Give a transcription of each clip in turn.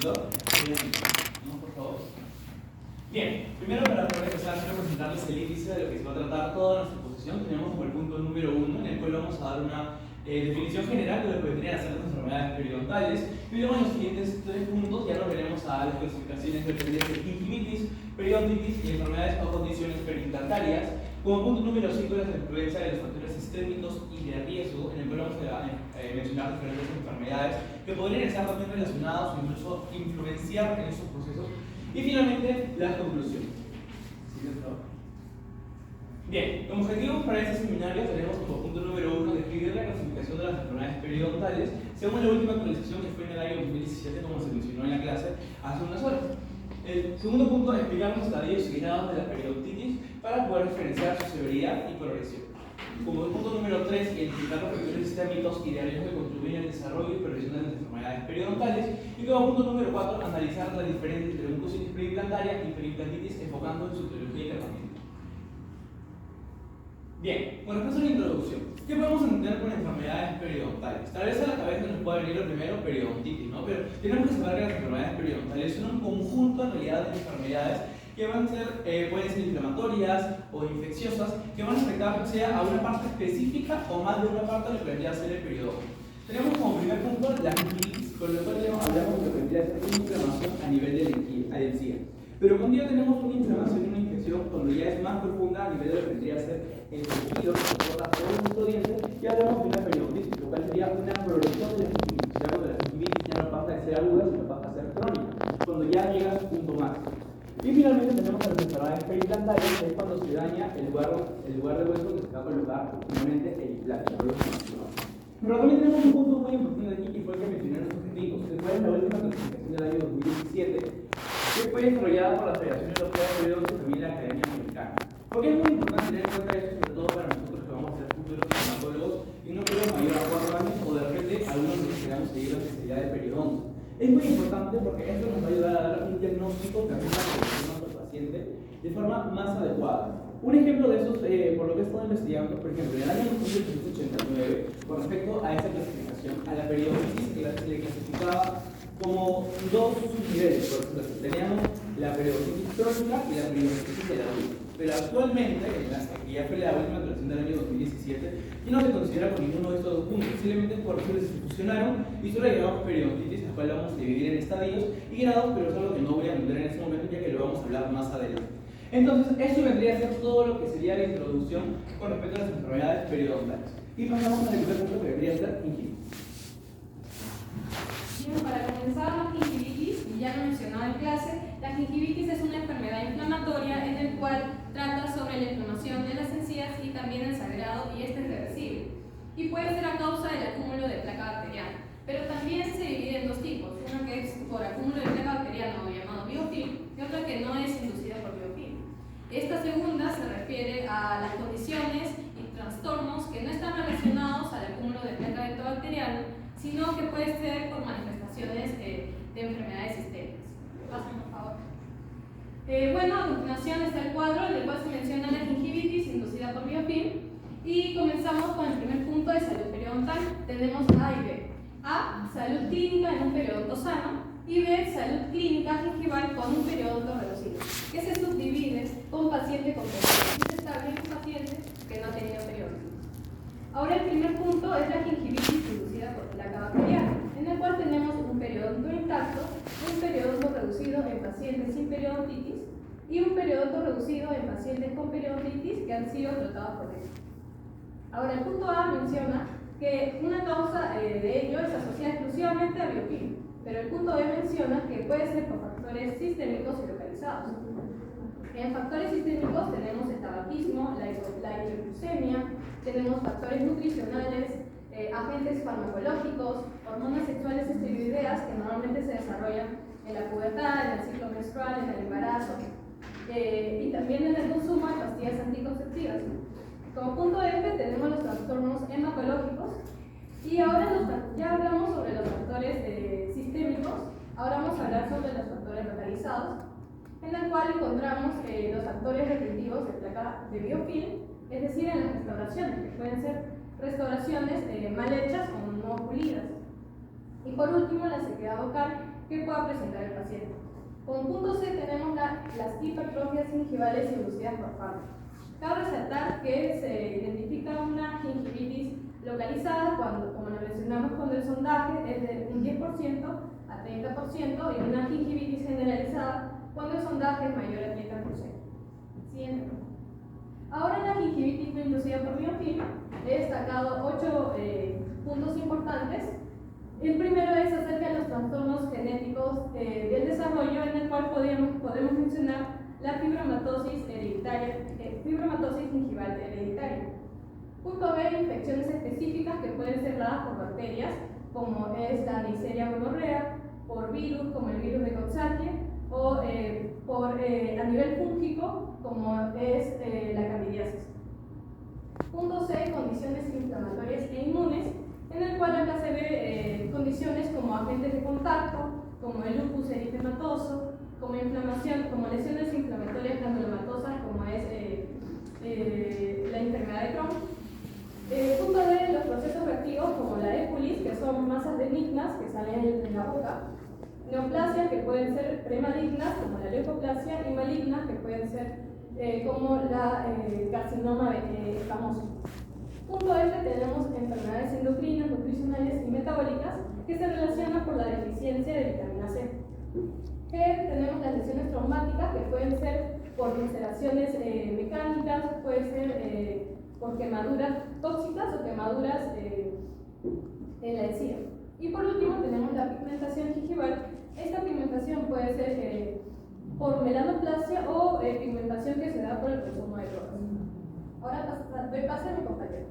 monitor. ¿No, por favor? Bien, primero para poder empezar quiero presentarles el índice de lo que se va a tratar toda nuestra exposición. Tenemos como el punto número 1, en el cual vamos a dar una definición general de lo que vendrían a ser las enfermedades periodontales. Y luego en los siguientes 3 puntos ya nos veremos a las clasificaciones dependientes de gingivitis, periodontitis y enfermedades o condiciones periimplantarias. Como punto número 5, la influencia de los factores sistémicos y de riesgo, en el cual vamos a mencionar diferentes enfermedades que podrían estar también relacionadas o incluso influenciar en esos procesos. Y finalmente, las conclusiones. Bien, como objetivos para este seminario tenemos como punto número 1 describir la clasificación de las enfermedades periodontales según la última actualización que fue en el año 2017, como se mencionó en la clase hace unas horas. El segundo punto es explicar los estadios y grados de la periodontitis para poder diferenciar su severidad y progresión. Como punto número 3, identificar los factores sistémicos y de riesgo que contribuyen al desarrollo y prevención de las enfermedades periodontales. Y como punto número 4, analizar la diferencia entre mucositis periimplantaria y periimplantitis enfocando en su etiología y tratamiento. Bien, con respecto a la introducción, ¿qué podemos entender con enfermedades periodontales? Tal vez a la cabeza nos pueda venir lo primero periodontitis, ¿no? Pero tenemos que saber que las enfermedades periodontales son un conjunto en realidad de enfermedades que van a ser, pueden ser inflamatorias o infecciosas, que van a afectar sea a una parte específica o más de una parte de lo que vendría a ser el periodonto. Tenemos como primer punto la gingivitis, con lo cual hablamos de lo que vendría a ser una inflamación a nivel de la encía. Pero cuando ya tenemos una inflamación y una infección, cuando ya es más profunda a nivel de lo que vendría a ser el tejido que soporta todo nuestro diente, ya hablamos de una periodontitis, lo cual sería una progresión de la gingivitis. Ya cuando la gingivitis ya no pasa de ser aguda, sino pasa a ser crónica, cuando ya llega a su punto máximo. Y finalmente tenemos las enfermedades periimplantarias, que es cuando se daña el lugar de hueso que se va a colocar finalmente el implante. Pero también tenemos un punto muy importante aquí, y fue el que mencioné en los objetivos, que fue la última clasificación del año 2017, que fue desarrollada por la Federación Europea de Periodontos y también la Academia Americana. Porque es muy importante tener en cuenta esto, sobre todo para nosotros que vamos a ser futuros traumatólogos y no queremos mayor a 4 años, o de repente algunos de los que queramos seguir la especialidad de periodonto. Es muy importante porque esto nos va a ayudar a dar un diagnóstico que ayuda a nuestro paciente de forma más adecuada. Un ejemplo de eso, por lo que he estado investigando, por ejemplo, en el año 1989, con respecto a esa clasificación, a la periodontitis que se le clasificaba como dos subniveles, por ejemplo, teníamos la periodontitis crónica y la periodontitis del adulto. Pero actualmente, que ya fue la última actualización del año 2017, ya no se considera con ninguno de estos dos puntos, simplemente por eso se fusionaron y solo llamamos periodontitis, la cual vamos a dividir en estadios y grados, pero es algo que no voy a meter en este momento ya que lo vamos a hablar más adelante. Entonces, eso vendría a ser todo lo que sería la introducción con respecto a las enfermedades periodontales. Y pasamos al primer punto que vendría a ser gingivitis. Bien, para comenzar, la gingivitis, y ya lo mencionaba en clase, la gingivitis es una enfermedad inflamatoria en el cual trata sobre la inflamación de las encías y también el sangrado, y este es reversible. Y puede ser a causa del acúmulo de placa bacteriana. Pero también se divide en dos tipos, una que es por acúmulo de placa bacteriana o llamado biofilm, y otra que no es inducida por biofilm. Esta segunda se refiere a las condiciones y trastornos que no están relacionados al acúmulo de placa bacteriana, sino que puede ser por manifestaciones de enfermedades sistémicas. Pasen, por favor. Bueno, a continuación está el cuadro en el cual se menciona la gingivitis inducida por biofilm, y comenzamos con el primer punto de salud periodontal. Tenemos A y B. A, salud clínica en un periodonto sano, y B, salud clínica gingival con un periodonto reducido, que se subdivide con paciente con periodontitis estable y paciente que no ha tenido periodontitis. Ahora el primer punto es la gingivitis inducida por placa bacteriana, en el cual tenemos un periodonto intacto, un periodonto reducido en pacientes sin periodontitis y un periodonto reducido en pacientes con periodontitis que han sido tratados por esto. Ahora el punto A menciona que una causa de ello es asociada exclusivamente a biofilm, pero el punto B menciona que puede ser por factores sistémicos y localizados. En factores sistémicos tenemos el tabaquismo, la hiperglucemia, tenemos factores nutricionales, agentes farmacológicos, hormonas sexuales esteroideas que normalmente se desarrollan en la pubertad, en el ciclo menstrual, en el embarazo, y también en el consumo de pastillas anticonceptivas. Como punto F tenemos los trastornos hematológicos, y ahora ya hablamos sobre los factores sistémicos, ahora vamos a hablar sobre los factores localizados, en el cual encontramos los factores retentivos de placa de biofilm, es decir, en las restauraciones, que pueden ser restauraciones mal hechas o no pulidas. Y por último, la sequedad vocal, que pueda presentar el paciente. Como punto C tenemos las hipertrofias gingivales inducidas por fármaco. Cabe resaltar que se identifica una gingivitis localizada cuando, como lo mencionamos con el sondaje, es de un 10% a 30% y una gingivitis generalizada cuando el sondaje es mayor a 30%. Siguiente. Ahora en la gingivitis no inducida por biofilm he destacado 8 puntos importantes. El primero es acerca de los trastornos genéticos del desarrollo, en el cual podemos mencionar la fibromatosis hereditaria, fibromatosis gingival hereditaria. Punto B, infecciones específicas que pueden ser dadas por bacterias, como es la Neisseria gonorrea, por virus, como el virus de Coxsackie, o a nivel fúngico, como es la candidiasis. Punto C, condiciones inflamatorias e inmunes, en el cual acá se ve condiciones como agentes de contacto, como el lupus eritematoso, como inflamación, como lesiones inflamatorias granulomatosas, como es la enfermedad de Crohn. Punto D, los procesos reactivos como la épulis, que son masas benignas que salen en la boca, neoplasias que pueden ser premalignas, como la leucoplasia, y malignas que pueden ser como la carcinoma escamoso. Punto F, tenemos enfermedades endocrinas, nutricionales y metabólicas que se relacionan con la deficiencia de vitamina C. G, tenemos las lesiones traumáticas que pueden ser por ulceraciones mecánicas, puede ser por quemaduras tóxicas o quemaduras en la encía. Y por último tenemos la pigmentación gingival. Esta pigmentación puede ser por melanoplasia o pigmentación que se da por el consumo de drogas. Ahora doy paso a mi compañero.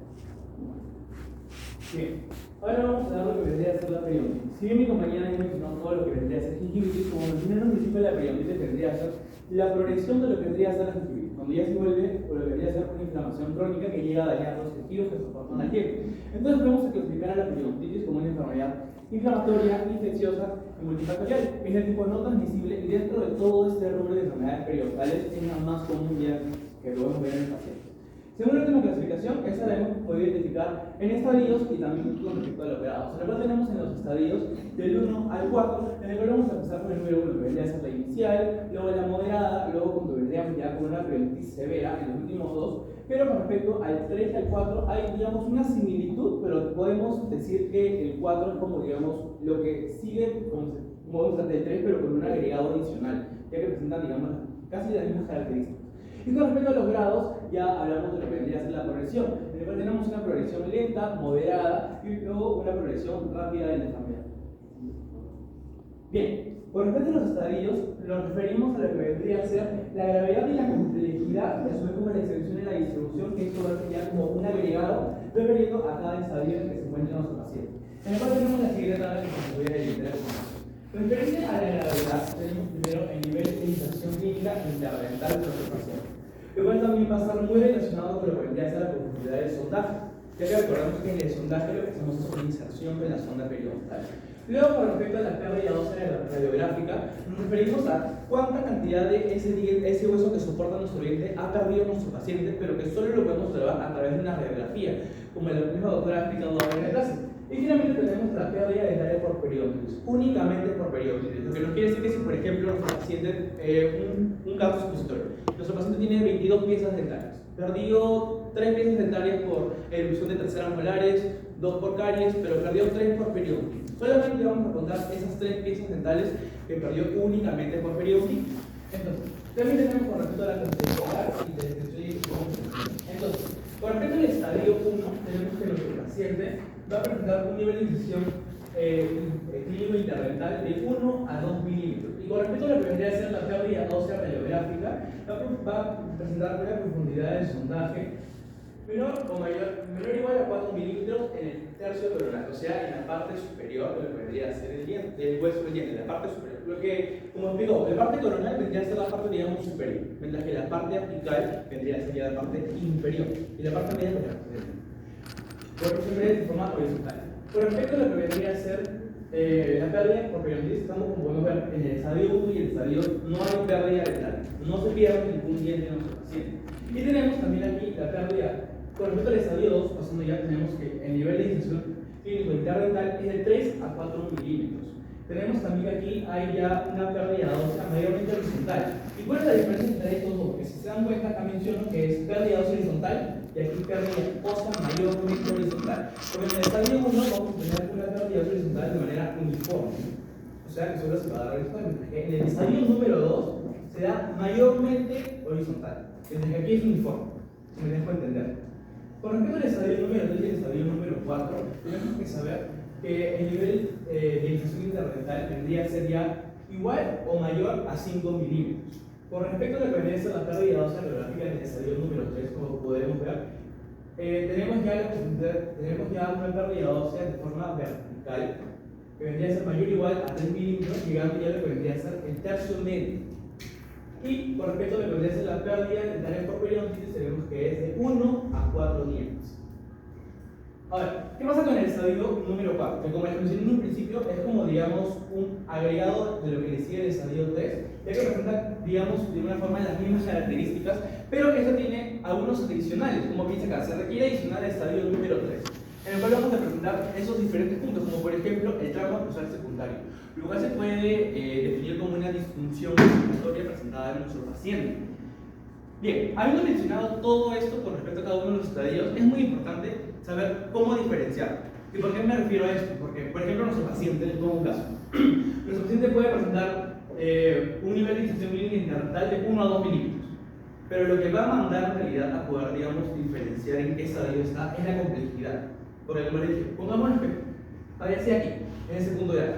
Bien, ahora vamos a ver lo que vendría a ser la periodontitis. Si bien mi compañera ha mencionado todo lo que vendría a ser gingivitis, como mencioné en un principio, la periodontitis vendría a ser la progresión de lo que vendría a ser la gingivitis, cuando ya se vuelve o lo que vendría a ser una inflamación crónica que llega a dañar los tejidos que soportan la piel. Entonces vamos a clasificar a la periodontitis como una enfermedad inflamatoria, infecciosa y multifactorial. Es el tipo no transmisible y dentro de todo este rubro de enfermedades periodontales es la más común ya que podemos ver en el paciente. Según la última clasificación, esta la hemos podido identificar en estadios y también con respecto al operado. En el cual tenemos en los estadios del 1 al 4, en el cual vamos a empezar con el número 1, que vendría a ser la inicial, luego la moderada, luego cuando vendríamos ya con una periodontitis severa en los últimos dos. Pero con respecto al 3 y al 4 hay, digamos, una similitud, pero podemos decir que el 4 es como, digamos, lo que sigue, como vemos ante el 3, pero con un agregado adicional, ya que presentan, digamos, casi las mismas características. Y con respecto a los grados, ya hablamos de lo que vendría a ser la progresión, en el cual tenemos una progresión lenta, moderada y luego una progresión rápida de la enfermedad. Bien, con respecto a los estadios, nos referimos a lo que vendría a ser la gravedad y la complejidad, y a su vez como la extensión y la distribución, que esto va a ser como un agregado dependiendo a cada estadio en el que se encuentra nuestro paciente. En el cual tenemos la siguiente tabla que se puede editar. Referente a la gravedad, tenemos primero el nivel de iniciación clínica interdental de nuestro paciente, lo cual también va a estar muy relacionado con lo que vendría a ser la profundidad del sondaje, ya que recordamos que en el sondaje lo que hacemos es una inserción con la sonda periodontal. Luego, con respecto a la pérdida ósea radiográfica, nos referimos a cuánta cantidad de ese hueso que soporta nuestro diente ha perdido nuestro paciente, pero que solo lo podemos observar a través de una radiografía, como la misma doctora ha explicado ahora en la clase. Y finalmente tenemos la pérdida dentaria por periodontitis, únicamente por periodontitis, lo que nos quiere decir que si, por ejemplo, nuestro paciente, un caso expositorio, nuestro paciente tiene 22 piezas dentarias, perdió 3 piezas dentarias por erupción de terceras molares, 2 por caries, pero perdió 3 por periodontitis. Solamente vamos a contar esas 3 piezas dentales que perdió únicamente por periodontitis. Entonces, también tenemos con respecto a la clasificación y entonces, con respecto al estadio 1, tenemos que nuestro paciente va a presentar un nivel de incisión clínico interdental de 1 a 2 milímetros. Y con respecto a lo que vendría a ser la pérdida ósea radiográfica, va a presentar una profundidad de sondaje menor o igual a 4 milímetros en el tercio coronal, o sea, en la parte superior de lo que vendría a ser el diente, el hueso del diente, la parte superior. Lo que, como explicó, la parte coronal vendría a ser la parte, digamos, superior, mientras que la parte apical vendría a ser ya la parte inferior, y la parte media es la parte del diente. Por siempre de forma horizontal. Con respecto a lo que vendría a ser la pérdida por periodontitis, estamos, como podemos ver, en el estadio 1 y el estadio 2 no hay pérdida dental, no se pierde ningún diente de nuestro paciente. Y tenemos también aquí la pérdida, con respecto al estadio 2, pasando ya tenemos que el nivel de incisión clínico interdental es de 3 a 4 milímetros. tenemos también que aquí hay ya una pérdida ósea mayormente horizontal. ¿Y cuál es la diferencia entre estos dos? Que si se dan cuenta, acá menciono que es pérdida ósea horizontal y aquí pérdida ósea mayormente horizontal. Porque en el estadio 1 vamos a tener una pérdida ósea horizontal de manera uniforme, o sea que solo se va a dar horizontalmente. En el estadio número 2 se da mayormente horizontal, mientras que aquí es uniforme, si me dejo entender. Con respecto al estadio número 3 y el estadio número 4, tenemos que saber que el nivel de inflación interdental vendría a ser ya igual o mayor a 5 milímetros. Con respecto a lo que vendría a ser la pérdida ósea radiográfica en el estadio número 3, como podemos ver, tenemos ya una pérdida ósea de forma vertical, que vendría a ser mayor o igual a 3 milímetros, llegando ya a lo que vendría a ser el tercio medio. Y con respecto a lo que vendría a ser la pérdida dental por periodontitis, tenemos que es de 1 a 4 dientes. Ahora, ¿qué pasa con el estadio número 4? Que como les mencioné en un principio, es como, digamos, un agregado de lo que le sigue el estadio 3, ya que presenta, digamos, de una forma las mismas características, pero que esto tiene algunos adicionales, como piensa acá, se requiere adicionar el estadio número 3, en el cual vamos a presentar esos diferentes puntos, como por ejemplo el tramo cruzal secundario, lo cual se puede definir como una disfunción respiratoria presentada en nuestro paciente. Bien, habiendo mencionado todo esto con respecto a cada uno de los estadios, es muy importante saber cómo diferenciar. ¿Y por qué me refiero a esto? Porque, por ejemplo, nuestro paciente, les pongo un caso. Nuestro paciente puede presentar un nivel de infección interdental de 1 a 2 milímetros. Pero lo que va a mandar en realidad a poder, digamos, diferenciar en qué estadio está es la complejidad. Porque, como les dije, pongamos un ejemplo. Aparece aquí, en ese punto de acá.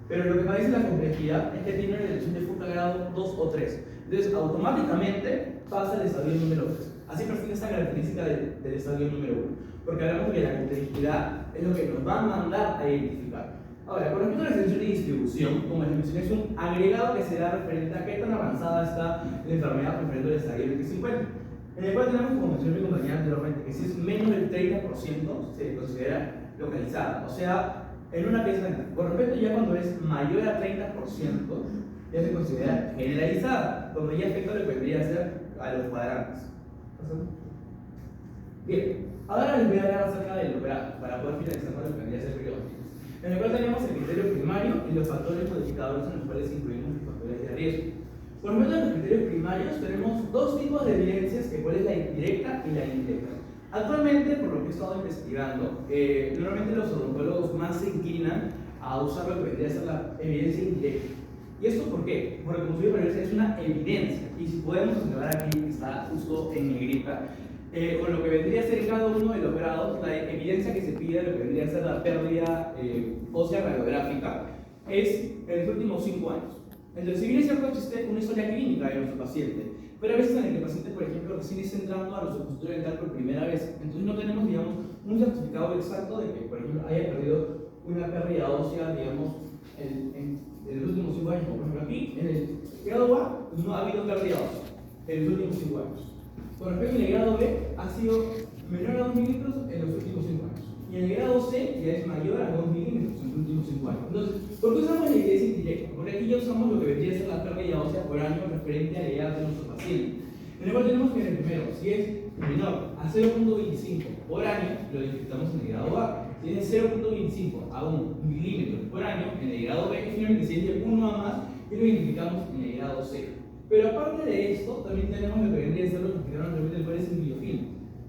Pero lo que parece la complejidad es que tiene una elección de Furca grado 2 o 3. Entonces, automáticamente pasa al estadio número 3. Así presenta esta característica del estadio número 1. Porque hablamos de que la complejidad es lo que nos va a mandar a identificar. Ahora, con respecto a la extensión de distribución, como les mencioné, es un agregado que se da referente a qué tan avanzada está la enfermedad referente al estadio 2050. En el cual tenemos, como mencioné mi compañera anteriormente, que si es menos del 30% se considera localizada. O sea, en una pieza dental. Con respecto ya cuando es mayor a 30%, ya se considera generalizada, cuando ya afecta lo que vendría a ser a los cuadrantes. Bien, ahora les voy a hablar acerca del operado, para poder finalizar con lo que vendría a ser periodontitis, en el cual tenemos el criterio primario y los factores modificadores en los cuales incluimos los factores de riesgo. Por ejemplo, en los criterios primarios tenemos dos tipos de evidencias, que cuál es la indirecta y la indirecta. Actualmente, por lo que he estado investigando, normalmente los odontólogos más se inclinan a usar lo que vendría a ser la evidencia indirecta. ¿Y esto por qué? Porque como estudio es una evidencia, y si podemos observar aquí, que está justo en negrita, con lo que vendría a ser en cada uno de los grados, la evidencia que se pide de lo que vendría a ser la pérdida ósea radiográfica es en los últimos 5 años. Entonces, si bien es cierto, existe una historia clínica de nuestro paciente, pero a veces en el que el paciente, por ejemplo, recién está entrando a nuestro consultorio dental por primera vez, entonces no tenemos, digamos, un certificado exacto de que, por ejemplo, haya perdido una pérdida ósea, digamos, en los últimos 5 años. Por ejemplo, aquí, en el grado A, no ha habido pérdida ósea en los últimos 5 años. Con respecto al grado B, ha sido menor a 2 milímetros en los últimos 5 años. Y en el grado C ya es mayor a 2 milímetros en los últimos 5 años. Entonces, ¿por qué usamos la evidencia indirecta? Porque aquí ya usamos lo que vendría a ser la pérdida ósea por año referente a la edad de nuestro paciente. En el cual tenemos que en el primero, si es menor a 0.25 por año, lo identificamos en el grado A. Si es de 0.25 a 1 milímetro por año, en el grado B, y finalmente si es de 1 a más, y lo identificamos en el grado C. Pero aparte de esto, también tenemos lo que vendría a ser lo que explicaron anteriormente, el cual es el biofilm,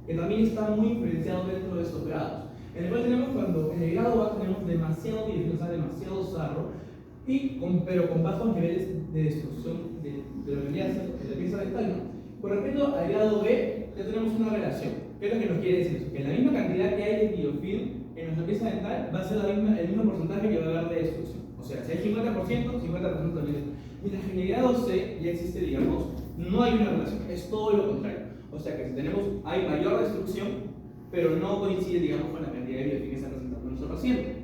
que también está muy influenciado dentro de estos grados. En el cual tenemos cuando en el grado A tenemos demasiado biofilm, o sea, demasiado sarro, pero con bajos niveles de destrucción de lo que vendría a ser la pieza dental, ¿no? Con respecto al grado B, ya tenemos una relación. ¿Qué es lo que nos quiere decir? Que la misma cantidad que hay de biofilm en nuestra pieza dental va a ser el mismo porcentaje que va a haber de destrucción. O sea, si hay 50%, 50% también. Mientras que en el grado C ya existe, digamos, no hay una relación, es todo lo contrario. O sea que si hay mayor destrucción, pero no coincide, digamos, con la cantidad de biofilm que está presentando nuestro paciente.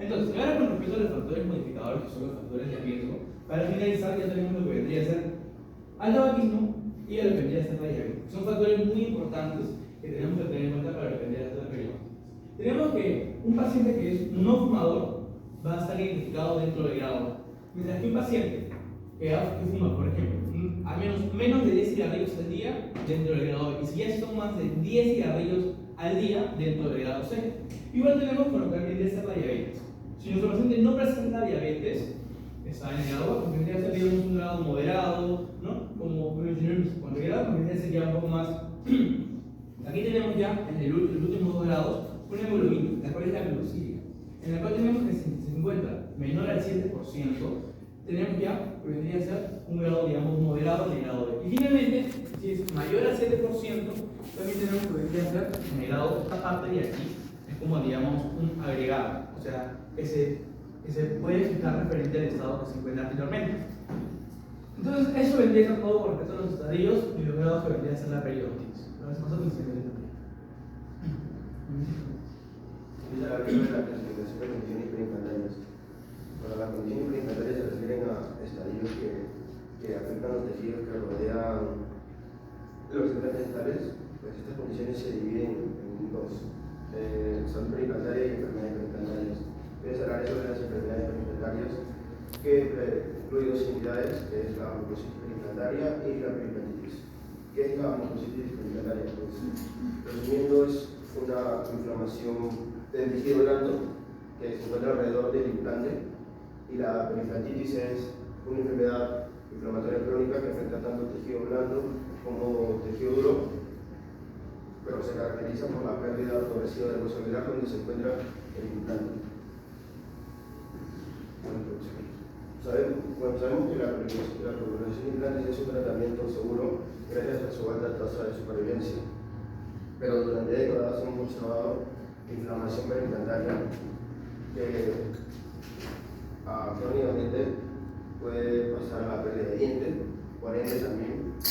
Entonces, ahora con respecto a los factores modificadores, que son los factores de riesgo, para finalizar ya tenemos lo que vendría a ser al tabaquismo y lo que vendría a ser la diabetes. Son factores muy importantes que tenemos que tener en cuenta para lo que vendría a ser la periodontitis. Tenemos que un paciente que es no fumador va a estar identificado dentro del grado A, mientras que un paciente que fuma, por ejemplo, al menos de 10 cigarrillos al día dentro del grado B, y si ya son más de 10 cigarrillos al día dentro del grado C. Igual tenemos con lo que vendría a ser la diabetes. Si nuestro paciente no presenta diabetes, está en el grado bajo, tendría que ser, digamos, un grado moderado, ¿no? Como mencioné, cuando el grado tendría que ser ya un poco más. Aquí tenemos ya en los últimos 2 grados una hemoglobina, la cual es la glucosílica, en la cual tenemos que se encuentra menor al 7%, tenemos ya, que vendría a ser un grado, digamos, moderado en el grado B. Y finalmente, si es mayor al 7%, también tenemos que vendría a ser en el grado, esta parte de aquí, es como, digamos, un agregado, o sea, que se puede fijar referente al estado que se encuentra anteriormente. Entonces, eso vendría a ser todo con respecto a los estadios y los grados que vendría a ser la periodontitis. Una vez más, atención. Empieza a hablar sobre la clasificación de condiciones preimplantares. Bueno, las condiciones preimplantares se refieren a estadios que afectan los tejidos que rodean los implantes dentales. Pues estas condiciones se dividen en 2. Son preimplantaria y enfermedades preimplantares. Voy a hablar sobre las enfermedades preimplantares que incluyen 2 entidades, que es la mucositis preimplantaria y la perimplantitis. ¿Qué es la mucositis preimplantaria? Pues, resumiendo, es una inflamación del tejido blando que se encuentra alrededor del implante, y la perimplantitis es una enfermedad inflamatoria crónica que afecta tanto tejido blando como tejido duro, pero se caracteriza por la pérdida progresiva del hueso aguilar donde se encuentra el implante. Sabemos que la colocación de implantes es un tratamiento seguro gracias a su alta tasa de supervivencia, pero durante décadas hemos observado inflamación perimplantaria que crónicamente puede pasar a la pérdida de dientes, por ende también la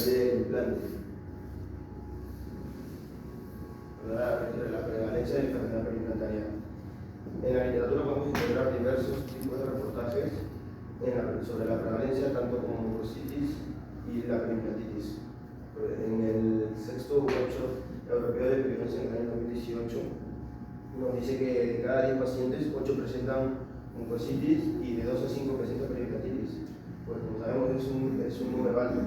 pérdida del implante. La prevalencia de la enfermedad perimplantaria. En la literatura podemos encontrar diversos tipos de reportajes sobre la prevalencia, tanto como mucositis y la perimplantitis. En el 6º workshop europeo de periodontia en el año 2018 nos dice que de cada 10 pacientes, 8 presentan mucositis y de 2 a 5 presentan perimplantitis. Pues como sabemos es un número alto.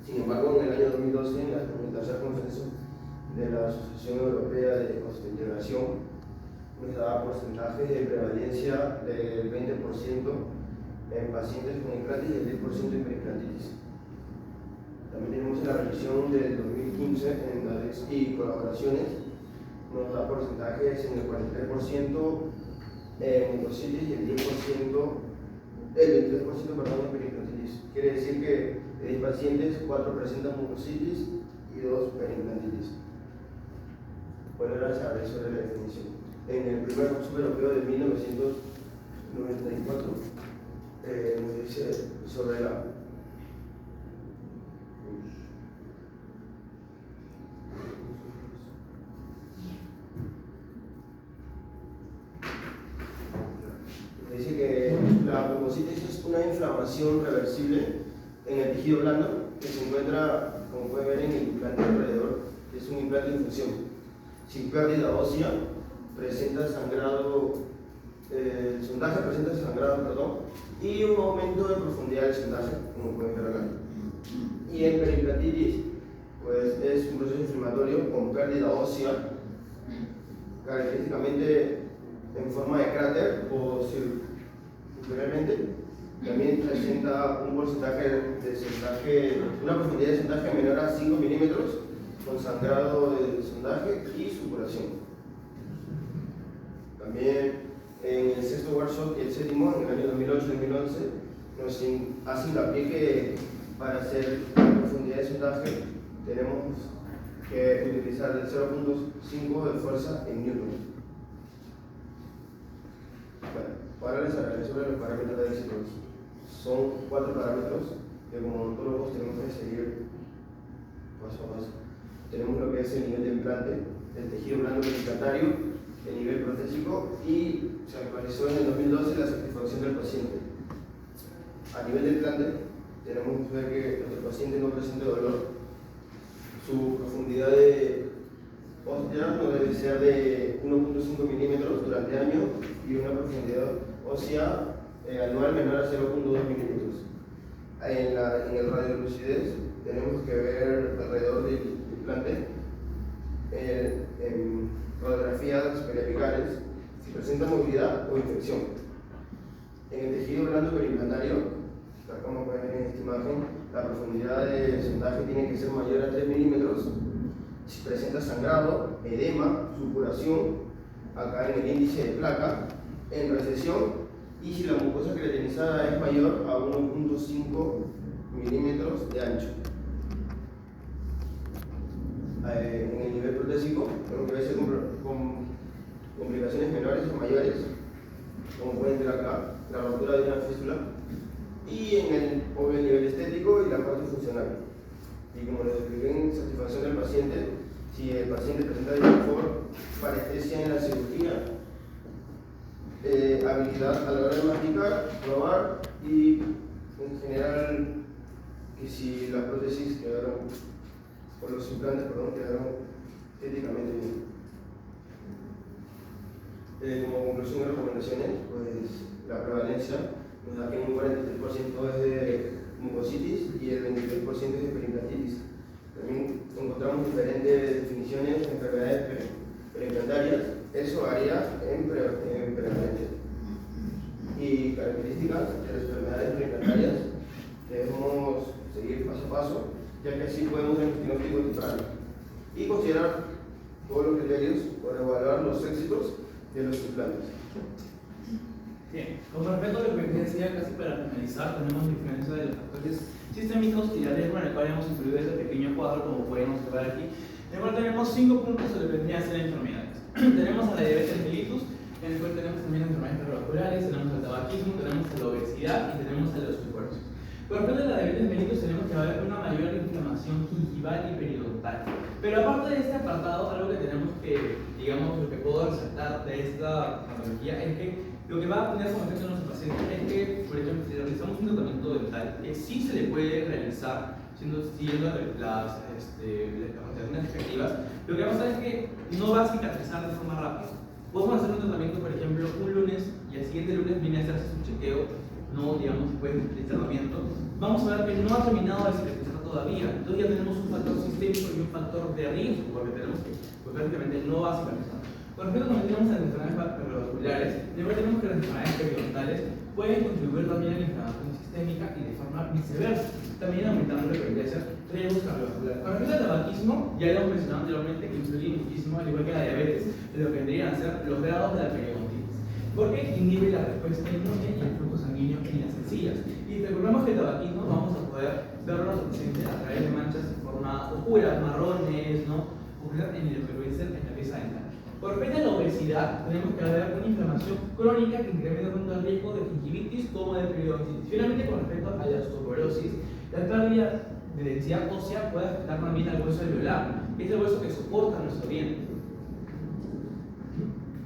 Sin embargo, en el año 2012, en el tercer consenso de la Asociación Europea de Osteointegración, nos daba porcentajes de prevalencia del 20% en pacientes con implantes y el 10% en perimplantitis. También tenemos en la revisión del 2015 en DADEX y colaboraciones, nos da porcentajes en el 43% en mucositis y el 23% en perimplantitis. Quiere decir que de 10 pacientes, 4 presentan mucositis y 2 perimplantitis. Bueno, ahora se habla sobre la definición. En el primer curso europeo de 1994 nos dice sobre la mucositis es una inflamación reversible en el tejido blando que se encuentra, como pueden ver, en el implante alrededor, que es un implante de infusión. Sin pérdida ósea, presenta sangrado, el sondaje presenta sangrado, y un aumento de profundidad del sondaje, como pueden ver acá. Y en perimplantitis, pues es un proceso inflamatorio con pérdida ósea, característicamente en forma de cráter o circularmente. También presenta un porcentaje de sondaje, una profundidad de sondaje menor a 5 milímetros, con sangrado del sondaje y supuración. También en el 6º workshop y el 7º, en el año 2008-2011, nos hace hincapié que para hacer la profundidad de sondaje tenemos que utilizar el 0.5 de fuerza en newton. Bueno, ahora les hablaré sobre los parámetros de éxito. Son 4 parámetros que como odontólogos tenemos que seguir paso a paso. Tenemos lo que es el nivel de implante, el tejido blando implantario, el nivel protésico y se actualizó en el 2012 la satisfacción del paciente. A nivel de implante, tenemos que ver que nuestro paciente no presente dolor. Su profundidad de ósea no debe ser de 1.5 milímetros durante año y una profundidad ósea anual menor a 0.2 milímetros. En el radio de lucidez tenemos que ver alrededor del implante en radiografías periapicales si presenta movilidad o infección. En el tejido blando periimplantario, como pueden ver en esta imagen, la profundidad de sondaje tiene que ser mayor a 3 milímetros. Si presenta sangrado, edema, supuración, acá en el índice de placa, en recesión, y si la mucosa queratinizada es mayor a 1.5 milímetros de ancho. En el nivel protésico, lo que va a ser con complicaciones menores o mayores, como pueden ver acá, la rotura de una fístula, y en el nivel estético y la parte funcional. Y como les expliqué en satisfacción del paciente, si el paciente presenta disconfort, parestesia en la cirugía, habilidad a la hora de masticar, probar y en general que si las prótesis quedaron, o los implantes, perdón, quedaron estéticamente bien. Como conclusión y recomendaciones, pues la prevalencia nos da que un 43% es de mucositis y el 23% es de periimplantitis. También encontramos diferentes definiciones de enfermedades periimplantarias. Eso varía en prevalencia. Y características de las enfermedades periimplantarias debemos seguir paso a paso, ya que así podemos dar un diagnóstico temprano y considerar todos los criterios para evaluar los éxitos de los implantes. Bien, con respecto a lo que decía, casi para finalizar, tenemos diferencia de los factores sistémicos y de riesgo en el cual hemos incluido este pequeño cuadro, como pueden observar aquí, en el cual tenemos 5 puntos de dependencia de enfermedades. Tenemos a la diabetes mellitus, en el cual tenemos también enfermedades cardiovasculares, tenemos el tabaquismo, tenemos la obesidad y tenemos a la osteoporosis. Por ejemplo, de la diabetes mellitus tenemos que haber una mayor inflamación gingival y periodontal. Pero aparte de este apartado, algo que tenemos que, digamos, lo que puedo resaltar de esta patología es que lo que va a tener como efecto en nuestro paciente es que, por ejemplo, si realizamos un tratamiento dental, que sí se le puede realizar siguiendo las recomendaciones efectivas, lo que va a pasar es que no va a cicatrizar de forma rápida. Podemos hacer un tratamiento, por ejemplo, un lunes y el siguiente lunes viene a hacerse su chequeo, no, digamos, después del tratamiento. Vamos a ver que no ha terminado de cicatrizar todavía. Entonces ya tenemos un factor sistémico y un factor de riesgo, porque tenemos que, pues prácticamente no va a cicatrizar. Por ejemplo, cuando tenemos las enfermedades cardiovasculares, luego tenemos que las enfermedades periodontales pueden contribuir también a la inflamación sistémica y de forma viceversa, también aumentando la prevalencia de riesgos cardiovasculares. Con respecto al tabaquismo, ya lo hemos mencionado anteriormente que influye muchísimo, al igual que la diabetes, de lo que vendrían a ser los grados de la periodontitis, porque inhibe la respuesta inmune y el flujo sanguíneo en las encías. Y recordemos que el tabaquismo vamos a poder verlo a a través de manchas de forma oscura, marrones, ¿no? Ocurrir en lo que puede ser en la pieza dental. Por respecto a la obesidad, tenemos que haber una inflamación crónica que incrementa tanto el riesgo de gingivitis como de periodontitis. Finalmente, con respecto a la osteoporosis, la pérdida de densidad ósea puede afectar también al hueso alveolar, que es el hueso que soporta nuestro diente.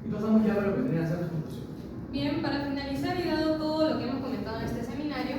Y pasamos ya a lo que vendría a ser las conclusiones. Bien, para finalizar y dado todo lo que hemos comentado en este seminario,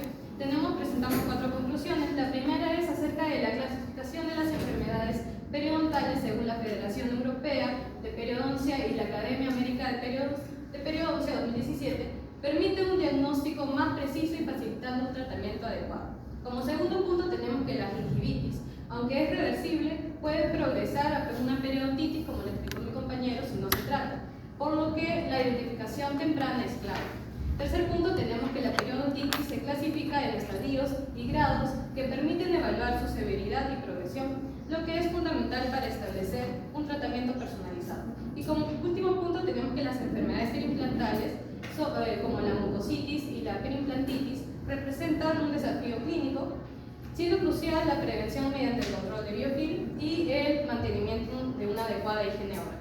presentamos 4 conclusiones. La primera es acerca de la clasificación de las enfermedades periodontales según la Federación Europea de Periodoncia y la Academia Americana de Periodoncia 2017, permite un diagnóstico más preciso y facilitando un tratamiento adecuado. Como segundo punto tenemos que la gingivitis, aunque es reversible, puede progresar a una periodontitis, como le explicó mi compañero, si no se trata, por lo que la identificación temprana es clave. Tercer punto, tenemos que la periodontitis se clasifica en estadios y grados que permiten evaluar su severidad y progresión, lo que es fundamental para establecer un tratamiento personalizado. Y como último punto, tenemos que las enfermedades periimplantales, como la mucositis y la periimplantitis, representan un desafío clínico, siendo crucial la prevención mediante el control de biofilm y el mantenimiento de una adecuada higiene oral.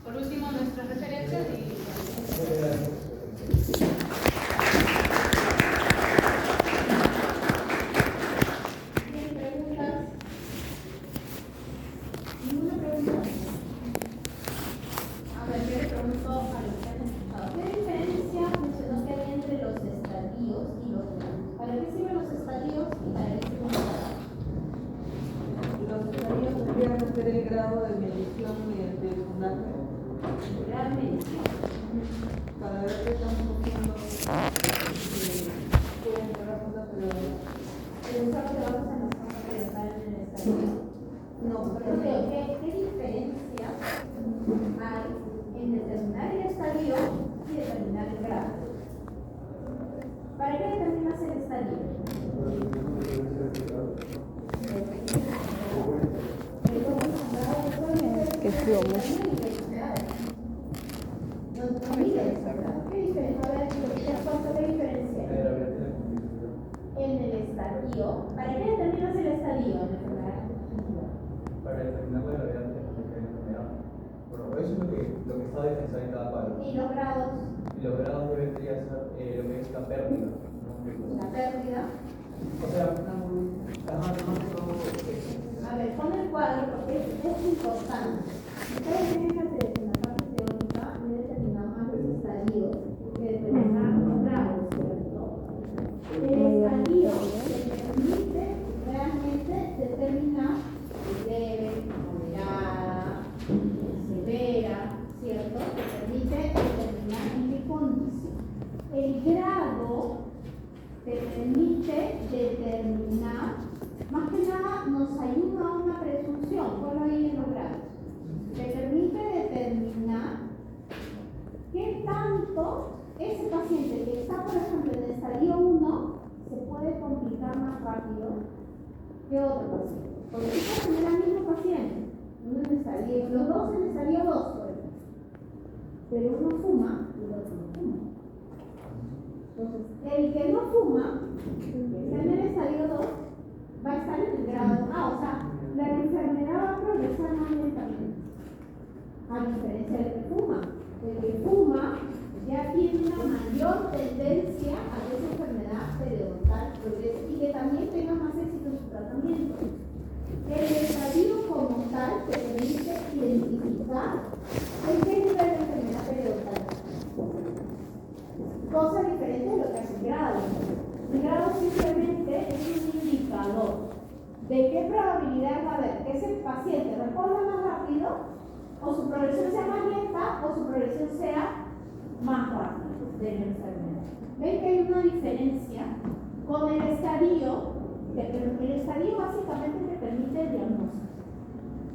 Por último, nuestras referencias y... El grado de medición mediante el sondaje. Para ver qué estamos haciendo, pueden entrar a juntas, pero solo te vamos a nosotros preguntar en el estadio. no, ¿Qué diferencia hay en determinar el estadio qué determinas el estadio? Que flomos. ¿Qué diferencia? A ver, ¿qué diferencia? En el estadio. ¿Para qué determinas el estadio en la enfermedad? Para determinar la gravedad de la enfermedad. Bueno, eso es lo que está definido en cada cuadro. ¿Y los grados? Y los grados debería ser lo que es la pérdida, ¿no? La pérdida. O sea, más que todo A ver, pon el cuadro porque es importante. Ustedes tienen que hacer en la parte teórica, he determinado más los estadios que determinar los grados, ¿cierto? El estadio te permite realmente determinar leve, moderada, severa, ¿cierto? Te permite determinar en qué condición. El grado te permite determinar, más que nada nos ayuda a una presunción, ponlo ahí en los grados. Te permite determinar qué tanto ese paciente que está, por ejemplo, en el estadio 1 se puede complicar más rápido que otro paciente. Porque tú puedes tener al mismo paciente, uno en estadio, los dos en estadio 2, por ejemplo. Pero uno fuma y el otro no fuma. Entonces, el que no fuma, que está en el estadio 2, va a estar en el grado A, o sea, la enfermedad va a progresar más lentamente. A diferencia del que fuma. El que fuma ya tiene una mayor tendencia a que esa enfermedad periodontal progrese y que también tenga más éxito en su tratamiento. El estadio como tal te permite identificar en qué nivel de enfermedad periodontal. Cosa diferente de lo que hace el grado. El grado simplemente es un indicador de qué probabilidad va a haber que ese paciente responda más rápido, o su progresión sea más lenta, o su progresión sea más rápida de la enfermedad. ¿Ven que hay una diferencia con el estadio? El estadio básicamente te permite el diagnóstico.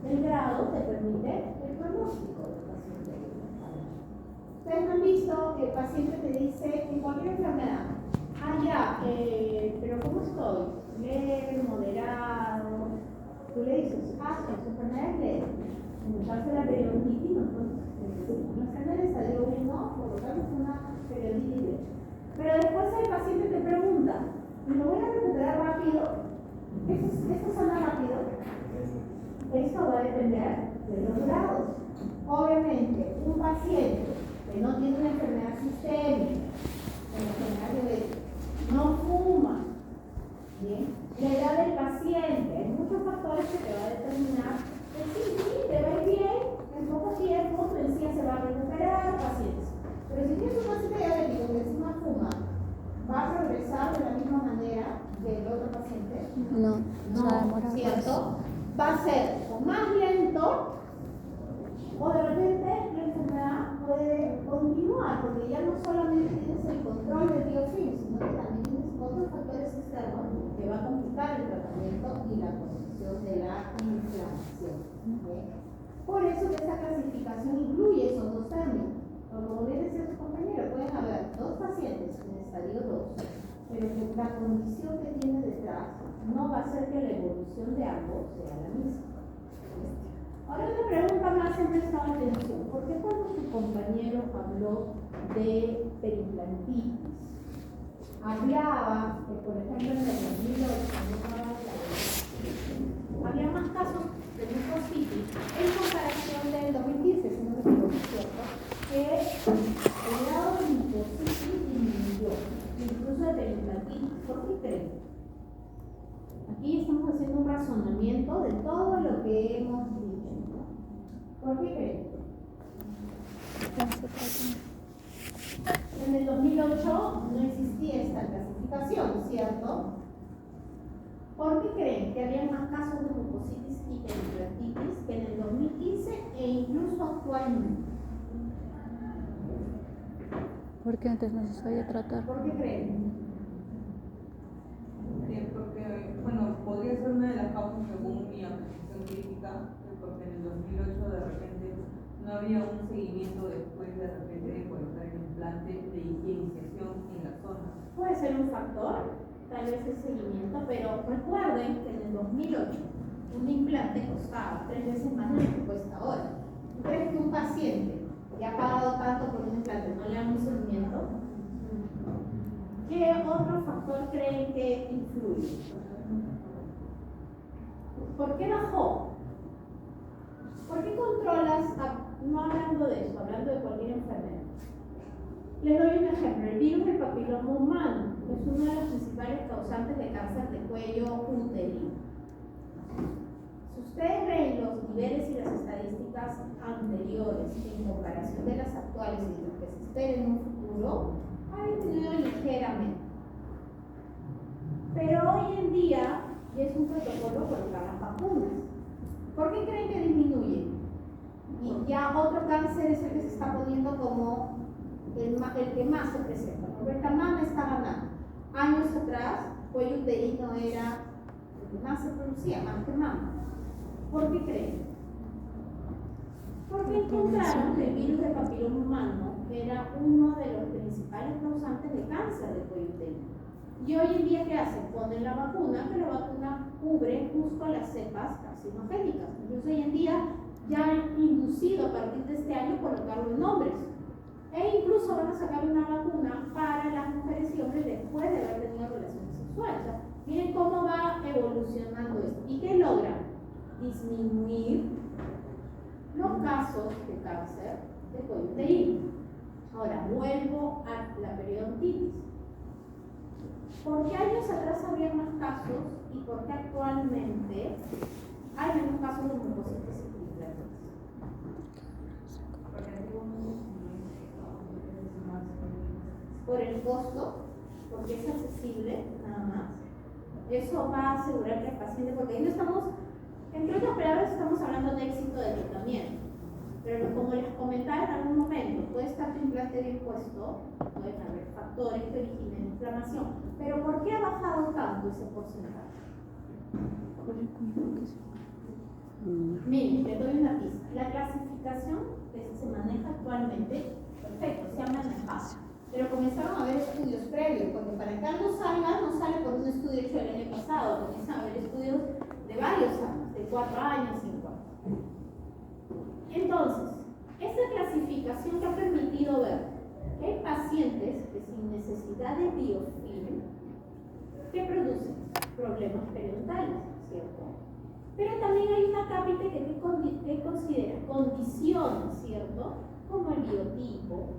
El grado te permite el pronóstico del paciente. Ustedes han visto que el paciente te dice en cualquier enfermedad, pero ¿cómo estoy? Leve, moderado. Tú le dices, su enfermedad es leve. En el caso de la periodontitis, nosotros no está en el estadio 1, por lo tanto es una periodontitis leve. Pero después el paciente te pregunta, ¿me lo voy a recuperar rápido? ¿Esto sana rápido? Esto va a depender de los grados. Obviamente, un paciente que no tiene una enfermedad sistémica, una enfermedad diabética, no fuma, ¿bien? La edad del paciente, hay muchos factores que te va a determinar que sí, te va a ir bien, en poco tiempo tu encía se va a recuperar, pacientes. Pero si tienes un paciente diabético que encima fuma, ¿va a progresar de la misma manera que el otro paciente? No, ¿cierto? Va a ser o más lento, o de repente la enfermedad puede continuar, porque ya no solamente tienes el control del biofilm, sino que también tienes otros factores externos que va a complicar el tratamiento y la condición de la inflamación. ¿Okay? Por eso que esta clasificación incluye esos dos términos. Como bien decía su compañero, pueden haber dos pacientes en estadio 2, pero que la condición que tiene detrás no va a hacer que la evolución de ambos sea la misma. Ahora una pregunta más he prestado atención. ¿Por qué cuando su compañero habló de perimplantitis, hablaba que, por ejemplo, en el 2008 había más casos de mucositis en comparación del 2015, si no me equivoco, ¿cierto? Que el grado de mucositis disminuyó, incluso de perimplantitis? ¿Por qué creen? Aquí estamos haciendo un razonamiento de todo lo que hemos dicho. ¿Por qué creen? En el 2008 no existía esta clasificación, ¿cierto? ¿Por qué creen que había más casos de mucositis y perimplantitis que en el 2015 e incluso actualmente? Porque antes no se sabía tratar. ¿Por qué creen? Porque, bueno, podría ser una de las causas según mi apreciación crítica, porque en el 2008 de repente no había un seguimiento después de repente de colocar el implante de iniciación presión en la zona. Puede ser un factor, tal vez el seguimiento, pero recuerden que en el 2008 un implante costaba 3 veces más de lo que cuesta ahora. ¿Crees que un paciente que ha pagado tanto por un implante no le da un seguimiento? ¿Qué otro factor creen que influye? ¿Por qué bajó? ¿Por qué controlas, no hablando de eso, hablando de cualquier enfermedad? Les doy un ejemplo, el virus del papiloma humano es uno de los principales causantes de cáncer de cuello uterino. Si ustedes ven los niveles y las estadísticas anteriores en comparación de las actuales y lo que se espera en un futuro, ha disminuido ligeramente. Pero hoy en día ya es un protocolo colocar las vacunas. ¿Por qué creen que disminuye? Y ya otro cáncer es el que se está poniendo como el que más se presenta. Roberta Mama está ganando. Años atrás, cuello uterino era el que más se producía, más que mama. ¿Por qué creen? Porque encontraron que el virus del papiloma humano era uno de los principales causantes de cáncer de cuello uterino. Y hoy en día, ¿qué hacen? Ponen la vacuna, que la vacuna cubre justo las cepas carcinogénicas. Entonces, hoy en día ya han inducido a partir de este año colocarlo en hombres. E incluso van a sacar una vacuna para las mujeres y hombres después de haber tenido relaciones sexuales. O sea, miren cómo va evolucionando esto. ¿Y qué logra? Disminuir los casos de cáncer de cuello uterino. Ahora, vuelvo a la periodontitis. ¿Por qué años atrás había más casos y por qué actualmente hay menos casos de mucositis infiltrativas? Por el costo, porque es accesible, nada más. Eso va a asegurar que el paciente, porque ahí no estamos, entre otras palabras, estamos hablando de éxito de tratamiento. Pero como les comentaba en algún momento, puede estar tu implante bien puesto, pueden haber factores que originen inflamación. Pero ¿por qué ha bajado tanto ese porcentaje? Miren, les doy una pista. La clasificación que se maneja actualmente, perfecto, se ha manejado. Pero comenzaron a haber estudios previos, porque para que algo salga, no sale por un estudio hecho el año pasado, comienzan a haber estudios de varios años, de 4 años, 5 años. Entonces, esta clasificación que ha permitido ver que hay pacientes que sin necesidad de biofilm que producen problemas periodontales, ¿cierto? Pero también hay una cápita que considera condiciones, ¿cierto? Como el biotipo.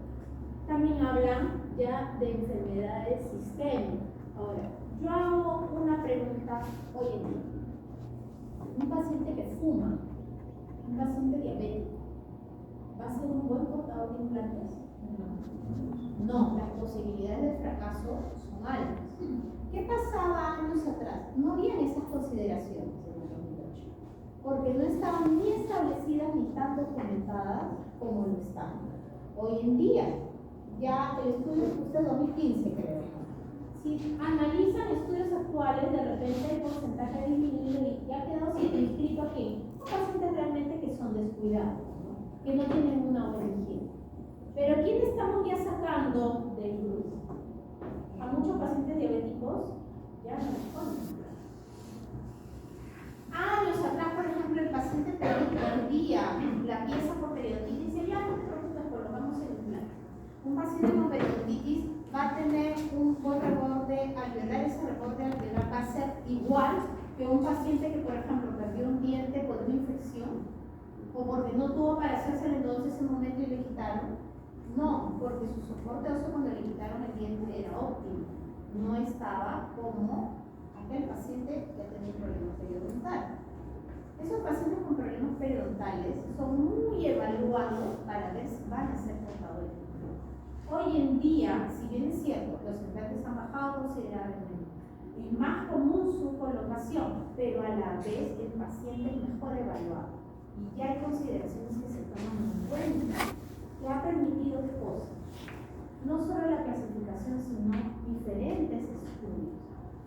También hablan ya de enfermedades sistémicas. Ahora, yo hago una pregunta hoy en día. Un paciente que fuma, un paciente diabético, ¿va a ser un buen portador de implantes? No, las posibilidades de fracaso son altas. ¿Qué pasaba años atrás? No habían esas consideraciones en el 2008, porque no estaban ni establecidas ni tan documentadas como lo están hoy en día. Ya el estudio es justo de 2015, creo. Si analizan estudios actuales, de repente el porcentaje ha disminuido y ya ha quedado inscrito aquí. Son pacientes realmente que son descuidados, ¿no? Que no tienen una buena higiene. Pero ¿quién estamos ya sacando del grupo? A muchos pacientes diabéticos ya no les ponen. Años atrás, por ejemplo, el paciente perdía la pieza por periodontitis y decía, ya no te preocupes, colocamos el implante. Un paciente con periodontitis va a tener un buen reborde alveolar, ese reborde alveolar va a ser igual que un paciente que, por ejemplo, perdió un diente por una infección o porque no tuvo para hacerse el entonces en ese momento y le quitaron. No, porque su soporte óseo cuando le quitaron el diente era óptimo, no estaba como aquel paciente que tenía problemas periodontales. Esos pacientes con problemas periodontales son muy evaluados para ver si van a ser portadores. Hoy en día, si bien es cierto, los implantes han bajado considerablemente, es más común su colocación, pero a la vez el paciente es mejor evaluado. Y ya hay consideraciones que se toman en cuenta, que ha permitido cosas, no solo la clasificación, sino diferentes estudios.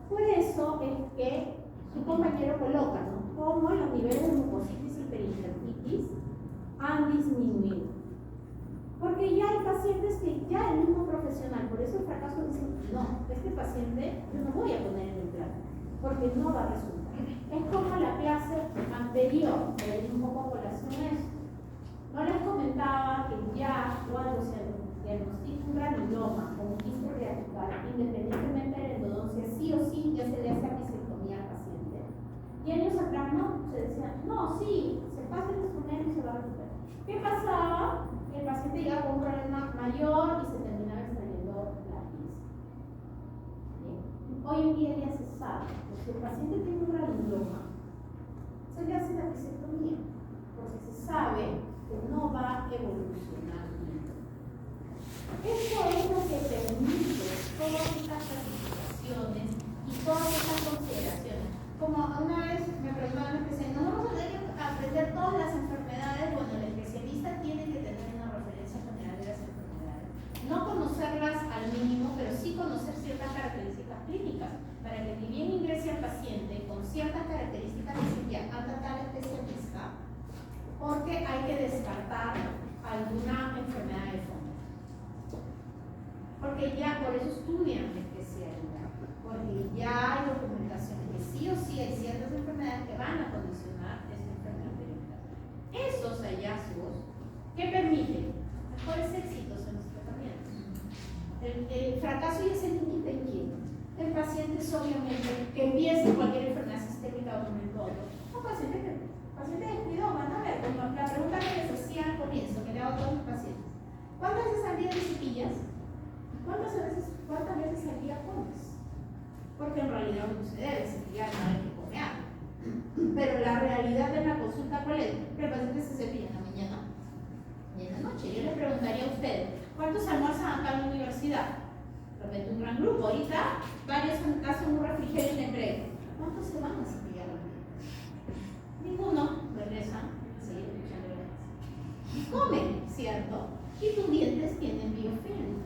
Por eso es que su compañero coloca, ¿no?, cómo los niveles de mucositis y periodontitis han disminuido. Porque ya el paciente pacientes que ya el mismo profesional, por eso el fracaso dice, no, este paciente yo no voy a poner en el plan, porque no va a resultar. Es como la clase anterior, pero un poco colación a esto. No les comentaba que ya cuando se diagnostica un granuloma o un quiste radical, independientemente de la endodoncia, sí o sí ya se le hace apicectomía al paciente. Y años atrás no, se decía, no, sí, se pasa el exponer y se va a recuperar. ¿Qué pasaba? El paciente llegaba con un problema mayor y se terminaba extrayendo la pieza. Hoy en día ya se sabe que si el paciente tiene un granuloma, se le hace la apicectomía, porque se sabe que no va a evolucionar bien. Esto es lo que permite todas estas clasificaciones y todas estas consideraciones. Como una vez me preguntaban, que no vamos a tener que aprender todas las enfermedades. Bueno, el especialista tiene que tener una referencia general de las enfermedades. No conocerlas al mínimo, pero sí conocer ciertas características clínicas, para que ni bien ingrese al paciente con ciertas características que ya anda tal especialista, porque hay que descartar alguna enfermedad de fondo. Porque ya por eso estudian especialidad, porque ya hay documentación que sí o sí hay ciertas enfermedades que van a condicionar esta enfermedad periodontal. Esos hallazgos que permiten mejores éxitos en los tratamientos. El fracaso ya se limita en quién. En pacientes, obviamente, que empiecen cualquier enfermedad sistémica de un momento a otro. Un paciente descuidado, van a ver, como la pregunta que les hacía al comienzo, que le hago a todos mis pacientes. ¿Cuántas veces al día te cepillas? ¿Cuántas veces al día comes? Porque en realidad no se debe cepillar cada vez que come algo. Pero la realidad de la consulta, ¿cuál es? Que el paciente se cepilla en la mañana y en la noche. Yo les preguntaría a ustedes, ¿cuántos almuerzan acá en la universidad? De repente un gran grupo. Ahorita varios hacen un refrigerio en el break. ¿Cuántos se van a cepillar al día? Ninguno. Regresan, siguen escuchando la clase. Y comen, ¿cierto? Y tus dientes tienen biofilm.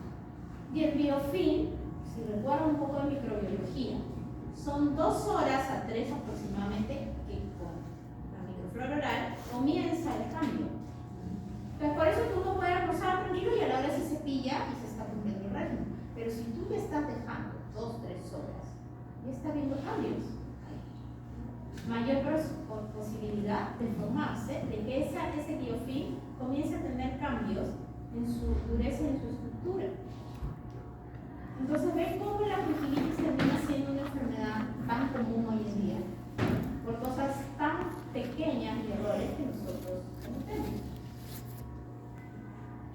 Y el biofilm, si recuerdan un poco de microbiología, son 2 horas a 3 aproximadamente que con la microflora oral comienza el cambio. Entonces, por eso tú no puedes almorzar tranquilo y a la hora se cepilla y se está cumpliendo el régimen. Pero si tú le estás dejando 2-3 horas, ya está viendo cambios. Mayor posibilidad de formarse, de que ese biofilm comience a tener cambios en su dureza y en su estructura. Entonces, ven cómo la gingivitis termina siendo una enfermedad tan común hoy en día, por cosas tan pequeñas y errores que nosotros cometemos.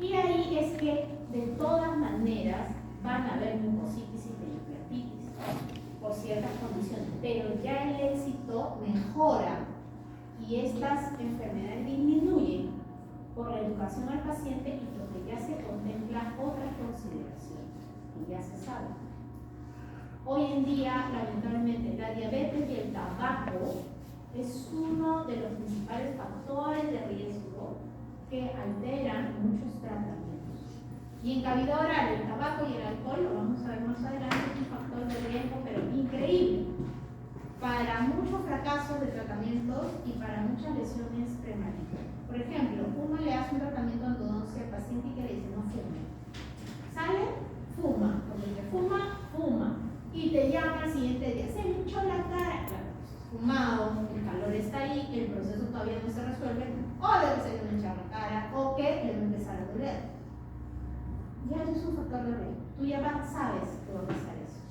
Y ahí es que, de todas maneras, van a haber mucositis y pericarditis por ciertas condiciones, pero ya el éxito mejora y estas enfermedades disminuyen por la educación al paciente y porque ya se contemplan otras consideraciones. Y ya se sabe. Hoy en día, lamentablemente, la diabetes y el tabaco es uno de los principales factores de riesgo que alteran muchos tratamientos. Y en cavidad oral, el tabaco y el alcohol, lo vamos a ver más adelante, es un factor de riesgo, pero increíble, para muchos fracasos de tratamientos y para muchas lesiones premalignas. Por ejemplo, uno le hace un tratamiento de endodoncia al paciente y que le dice no fume. Sale, fuma, porque el que fuma, y te llama al siguiente día, se me hinchó la cara, claro, fumado, el calor está ahí, el proceso todavía no se resuelve, o debe ser que le hinchar la cara, o que le va a empezar a doler. Ya eso es un factor de riesgo, tú ya sabes que va a pasar eso,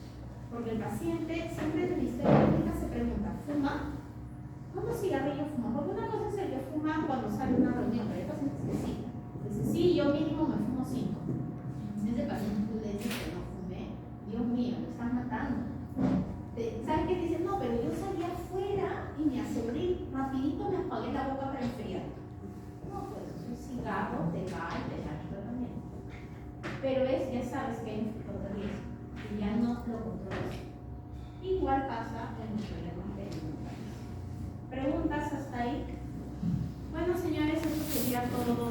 porque el paciente siempre en la historia clínica se pregunta, ¿fuma? ¿Cuántos cigarrillos fuma? Porque una cosa es el que fuma cuando sale a una reunión, pero hay pacientes que sí, dice, sí, yo mínimo me fumo 5. Ese paciente tú le dices que no fumé, Dios mío, lo están matando. ¿Sabes qué? Dicen, no, pero yo salí afuera y me aseguré, rapidito me apagué la boca para enfriar. No, pues un cigarro te va a alterar el tratamiento. Pero ya sabes que hay un factor de riesgo y ya no lo controlas. Igual pasa en los problemas periodontales. ¿Preguntas hasta ahí? Bueno, señores, eso sería todo.